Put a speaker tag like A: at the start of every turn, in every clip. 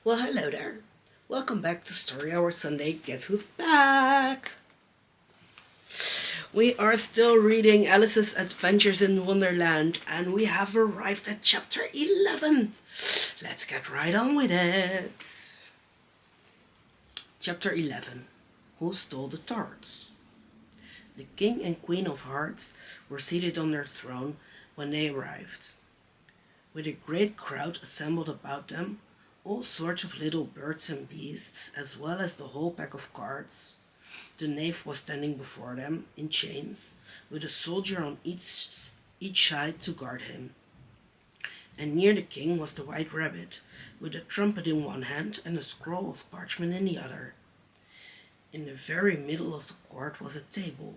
A: Well, hello there. Welcome back to Story Hour Sunday. Guess who's back? We are still reading Alice's Adventures in Wonderland, and we have arrived at chapter 11. Let's get right on with it. Chapter 11. Who Stole the Tarts? The King and Queen of Hearts were seated on their throne when they arrived. With a great crowd assembled about them, all sorts of little birds and beasts, as well as the whole pack of cards. The knave was standing before them in chains, with a soldier on each side to guard him. And near the king was the white rabbit, with a trumpet in one hand and a scroll of parchment in the other. In the very middle of the court was a table,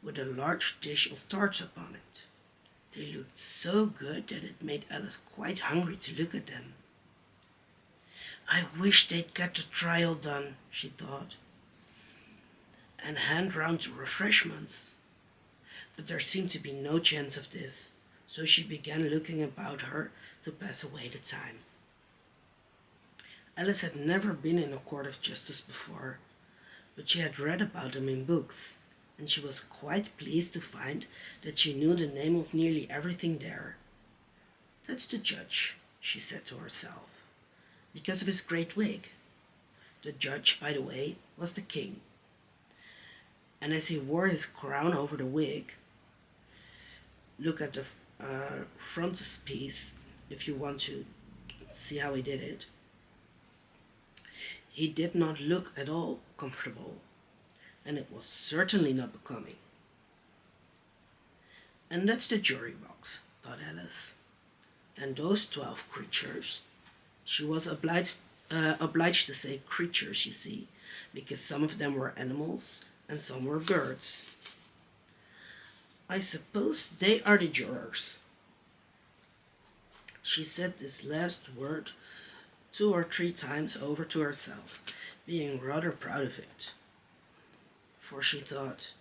A: with a large dish of tarts upon it. They looked so good that it made Alice quite hungry to look at them. I wish they'd get the trial done, she thought, and hand round the refreshments. But there seemed to be no chance of this, so she began looking about her to pass away the time. Alice had never been in a court of justice before, but she had read about them in books, and she was quite pleased to find that she knew the name of nearly everything there. That's the judge, she said to herself, because of his great wig. The judge, by the way, was the king. And as he wore his crown over the wig, look at the frontispiece if you want to see how he did it. He did not look at all comfortable, and it was certainly not becoming. And that's the jury box, thought Alice. And those 12 creatures, she was obliged to say creatures, you see, because some of them were animals and some were birds. I suppose they are the jurors. She said this last word 2 or 3 times over to herself, being rather proud of it. For she thought,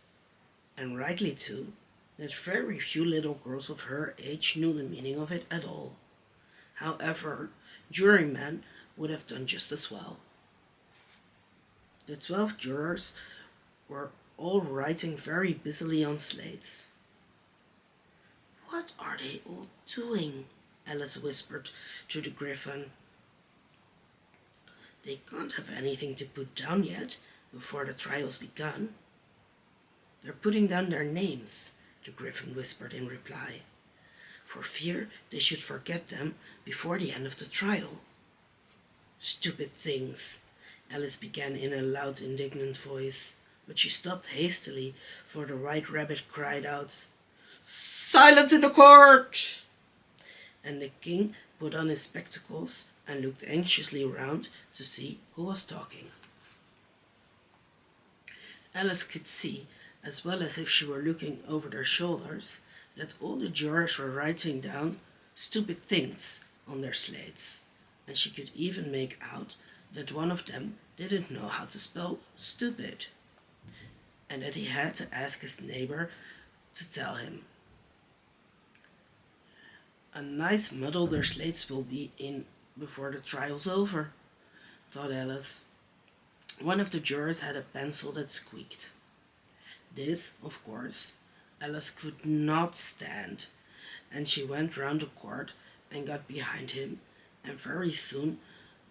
A: and rightly too, that very few little girls of her age knew the meaning of it at all. However, jurymen would have done just as well. The 12 jurors were all writing very busily on slates. What are they all doing? Alice whispered to the griffin. They can't have anything to put down yet, before the trial's begun. They're putting down their names, the griffin whispered in reply, for fear they should forget them before the end of the trial. Stupid things, Alice began in a loud, indignant voice, but she stopped hastily, for the white rabbit cried out, Silence in the court! And the king put on his spectacles and looked anxiously round to see who was talking. Alice could see, as well as if she were looking over their shoulders, that all the jurors were writing down stupid things on their slates, and she could even make out that one of them didn't know how to spell stupid, and that he had to ask his neighbor to tell him. A nice muddle their slates will be in before the trial's over, thought Alice. One of the jurors had a pencil that squeaked. This, of course, Alice could not stand, and she went round the court and got behind him, and very soon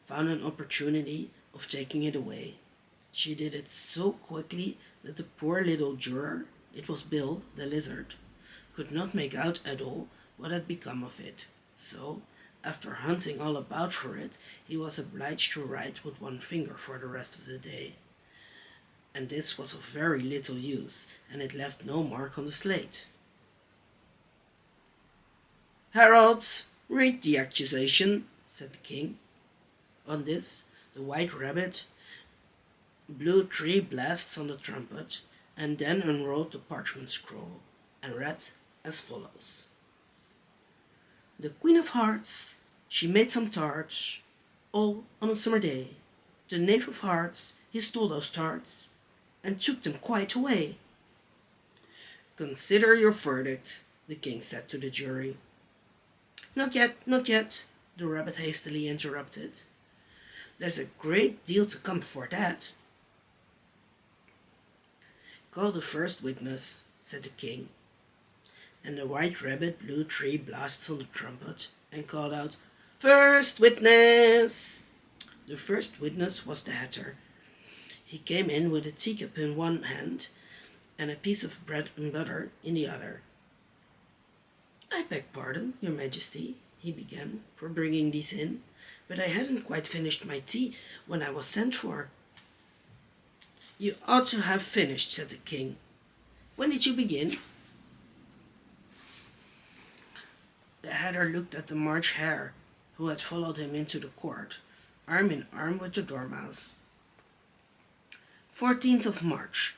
A: found an opportunity of taking it away. She did it so quickly that the poor little juror, it was Bill, the lizard, could not make out at all what had become of it. So, after hunting all about for it, he was obliged to write with one finger for the rest of the day. And this was of very little use, and it left no mark on the slate. Harold, read the accusation, said the king. On this, the white rabbit blew 3 blasts on the trumpet, and then unrolled the parchment scroll, and read as follows. The Queen of Hearts, she made some tarts, all on a summer day. The Knave of Hearts, he stole those tarts, and took them quite away. Consider your verdict, the king said to the jury. Not yet, the rabbit hastily interrupted. There's a great deal to come before that. Call the first witness, said the king. And the white rabbit blew 3 blasts on the trumpet and called out, First witness! The first witness was the hatter. He came in with a teacup in one hand and a piece of bread and butter in the other. I beg pardon, your majesty, he began, for bringing these in, but I hadn't quite finished my tea when I was sent for. You ought to have finished, said the king. When did you begin? The hatter looked at the March Hare, who had followed him into the court, arm in arm with the Dormouse. 14th of March,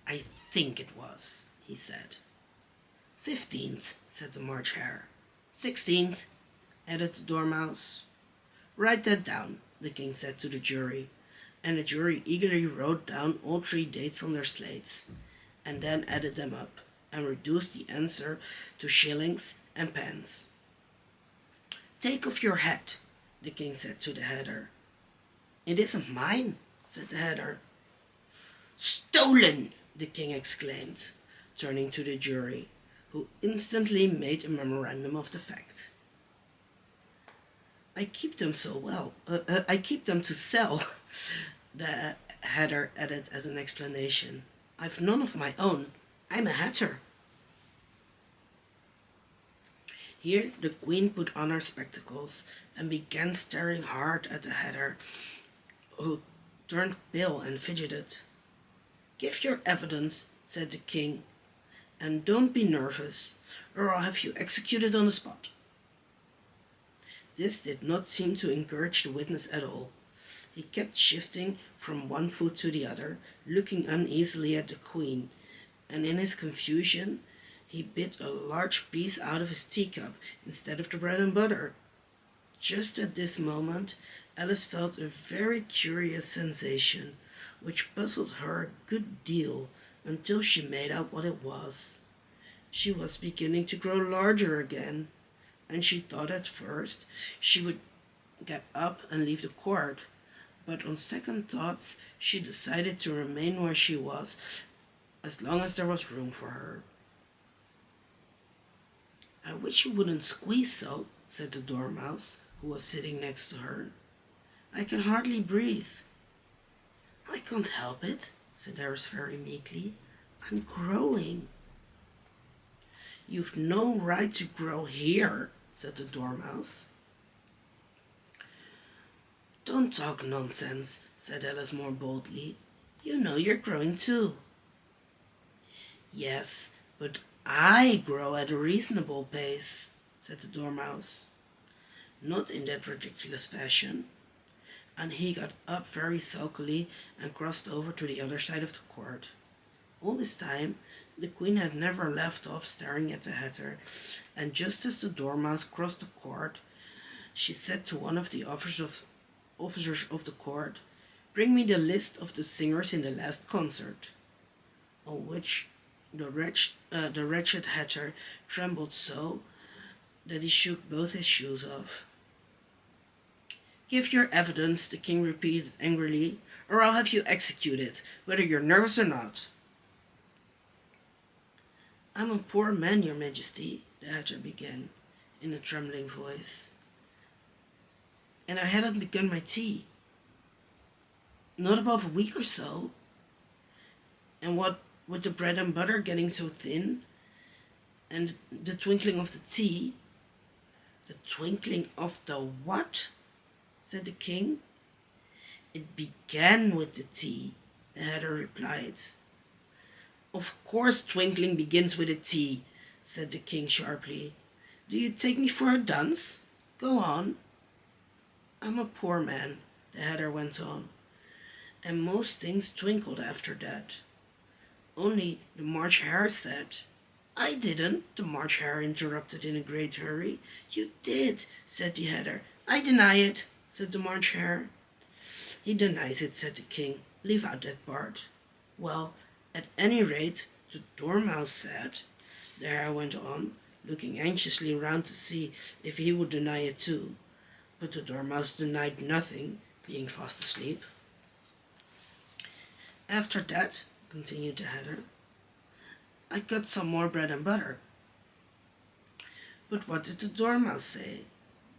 A: I think it was, he said. 15th, said the March Hare. 16th, added the Dormouse. Write that down, the king said to the jury, and the jury eagerly wrote down all 3 dates on their slates, and then added them up, and reduced the answer to shillings and pence. Take off your hat, the king said to the hatter. It isn't mine, said the hatter. Stolen, the king exclaimed, turning to the jury, who instantly made a memorandum of the fact. I keep them to sell, the hatter added as an explanation. I've none of my own. I'm a hatter. Here the queen put on her spectacles and began staring hard at the hatter, who turned pale and fidgeted. Give your evidence, said the king, and don't be nervous, or I'll have you executed on the spot. This did not seem to encourage the witness at all. He kept shifting from one foot to the other, looking uneasily at the queen, and in his confusion he bit a large piece out of his teacup instead of the bread and butter. Just at this moment, Alice felt a very curious sensation, which puzzled her a good deal until she made out what it was. She was beginning to grow larger again, and she thought at first she would get up and leave the court, but on second thoughts she decided to remain where she was as long as there was room for her. I wish you wouldn't squeeze so, said the Dormouse, who was sitting next to her. I can hardly breathe. I can't help it, said Alice very meekly. I'm growing. You've no right to grow here, said the Dormouse. Don't talk nonsense, said Alice more boldly. You know you're growing too. Yes, but I grow at a reasonable pace, said the Dormouse. Not in that ridiculous fashion. And he got up very sulkily and crossed over to the other side of the court. All this time, the queen had never left off staring at the hatter, and just as the Dormouse crossed the court, she said to one of the officers of the court, Bring me the list of the singers in the last concert. On which the wretched hatter trembled so that he shook both his shoes off. Give your evidence, the king repeated angrily, or I'll have you executed, whether you're nervous or not. I'm a poor man, your majesty, the hatter began, in a trembling voice. And I hadn't begun my tea. Not above a week or so. And what with the bread and butter getting so thin, and the twinkling of the tea. The twinkling of the what? Said the king. It began with the tea, the hatter replied. Of course twinkling begins with a T, said the king sharply. Do you take me for a dunce? Go on. I'm a poor man, the hatter went on, and most things twinkled after that. Only the March Hare said. I didn't, the March Hare interrupted in a great hurry. You did, said the hatter. I deny it, said the March Hare. He denies it, said the king. Leave out that part. Well, at any rate, the Dormouse said, the hare went on, looking anxiously round to see if he would deny it too. But the Dormouse denied nothing, being fast asleep. After that, continued the Hatter, I got some more bread and butter. But what did the Dormouse say?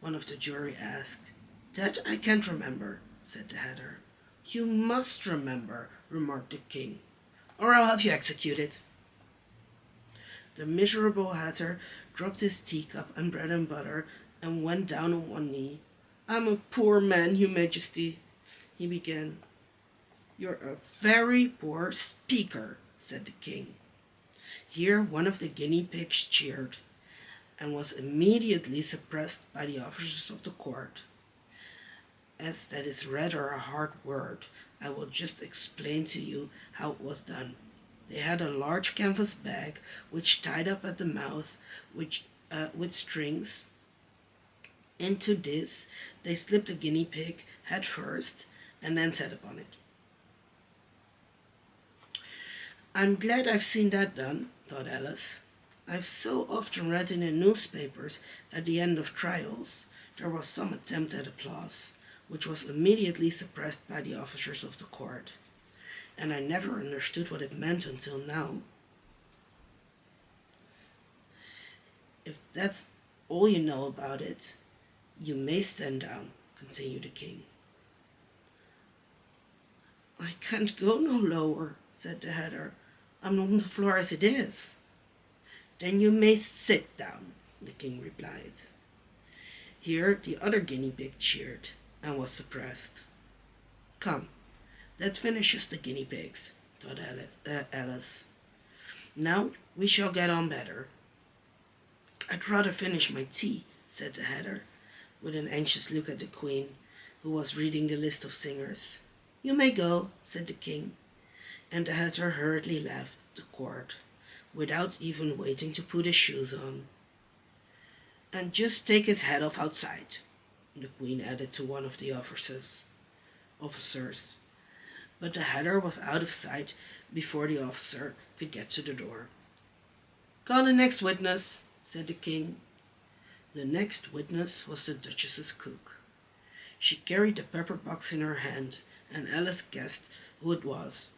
A: One of the jury asked. That I can't remember, said the Hatter. You must remember, remarked the king, or I'll have you executed. The miserable Hatter dropped his teacup and bread and butter and went down on one knee. I'm a poor man, your majesty, he began. You're a very poor speaker, said the king. Here one of the guinea pigs cheered, and was immediately suppressed by the officers of the court. As that is rather a hard word, I will just explain to you how it was done. They had a large canvas bag, which tied up at the mouth with strings. Into this they slipped the guinea pig head first, and then sat upon it. I'm glad I've seen that done, thought Alice. I've so often read in the newspapers at the end of trials there was some attempt at applause, which was immediately suppressed by the officers of the court, and I never understood what it meant until now. If that's all you know about it, you may stand down, continued the king. I can't go no lower, said the Hatter. I'm on the floor as it is. Then you may sit down, the king replied. Here the other guinea pig cheered and was suppressed. Come, that finishes the guinea pigs, thought Alice. Now we shall get on better. I'd rather finish my tea, said the Hatter, with an anxious look at the queen, who was reading the list of singers. You may go, said the king, and the Hatter hurriedly left the court, without even waiting to put his shoes on. And just take his head off outside, the queen added to one of the officers. But the Hatter was out of sight before the officer could get to the door. Call the next witness, said the king. The next witness was the Duchess's cook. She carried the pepper box in her hand, and Alice guessed who it was,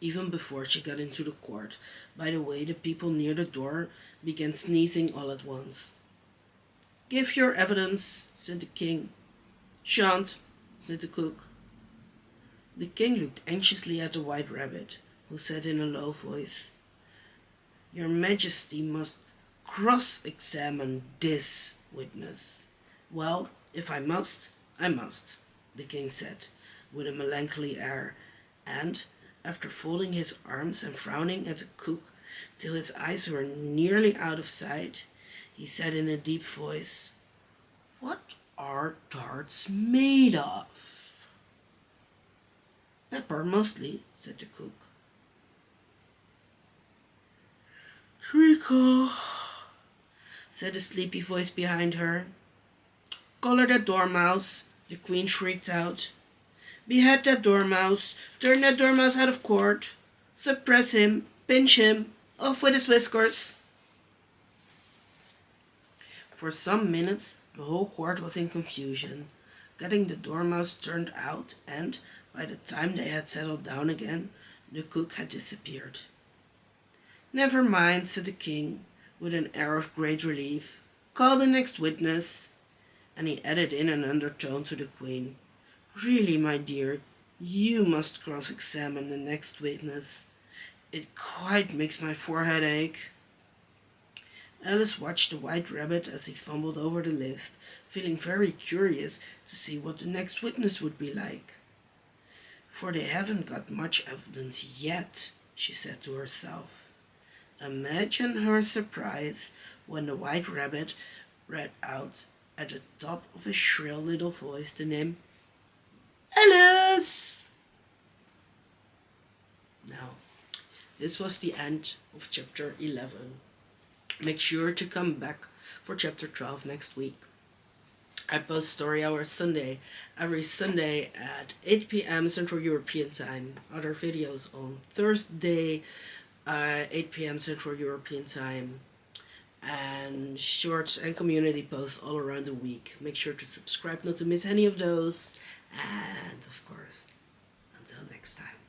A: even before she got into the court, by the way the people near the door began sneezing all at once. Give your evidence, said the king. Shan't, said the cook. The king looked anxiously at the White Rabbit, who said in a low voice, Your Majesty must cross-examine this witness. Well, if I must, I must, the king said, with a melancholy air, and, after folding his arms and frowning at the cook till his eyes were nearly out of sight, he said in a deep voice, What are tarts made of? Pepper, mostly, said the cook. Treacle, said a sleepy voice behind her. Collar that dormouse, the queen shrieked out. Behead that dormouse, turn that dormouse out of court, suppress him, pinch him, off with his whiskers. For some minutes the whole court was in confusion, getting the dormouse turned out, and, by the time they had settled down again, the cook had disappeared. Never mind, said the king, with an air of great relief. Call the next witness. And he added in an undertone to the queen, Really, my dear, you must cross-examine the next witness. It quite makes my forehead ache. Alice watched the White Rabbit as he fumbled over the list, feeling very curious to see what the next witness would be like. For they haven't got much evidence yet, she said to herself. Imagine her surprise when the White Rabbit read out at the top of his shrill little voice the name Alice! Now, this was the end of chapter 11. Make sure to come back for chapter 12 next week. I post Story Hour Sunday, every Sunday at 8 p.m. Central European Time. Other videos on Thursday, 8 p.m. Central European Time. And shorts and community posts all around the week. Make sure to subscribe not to miss any of those. And of course, until next time.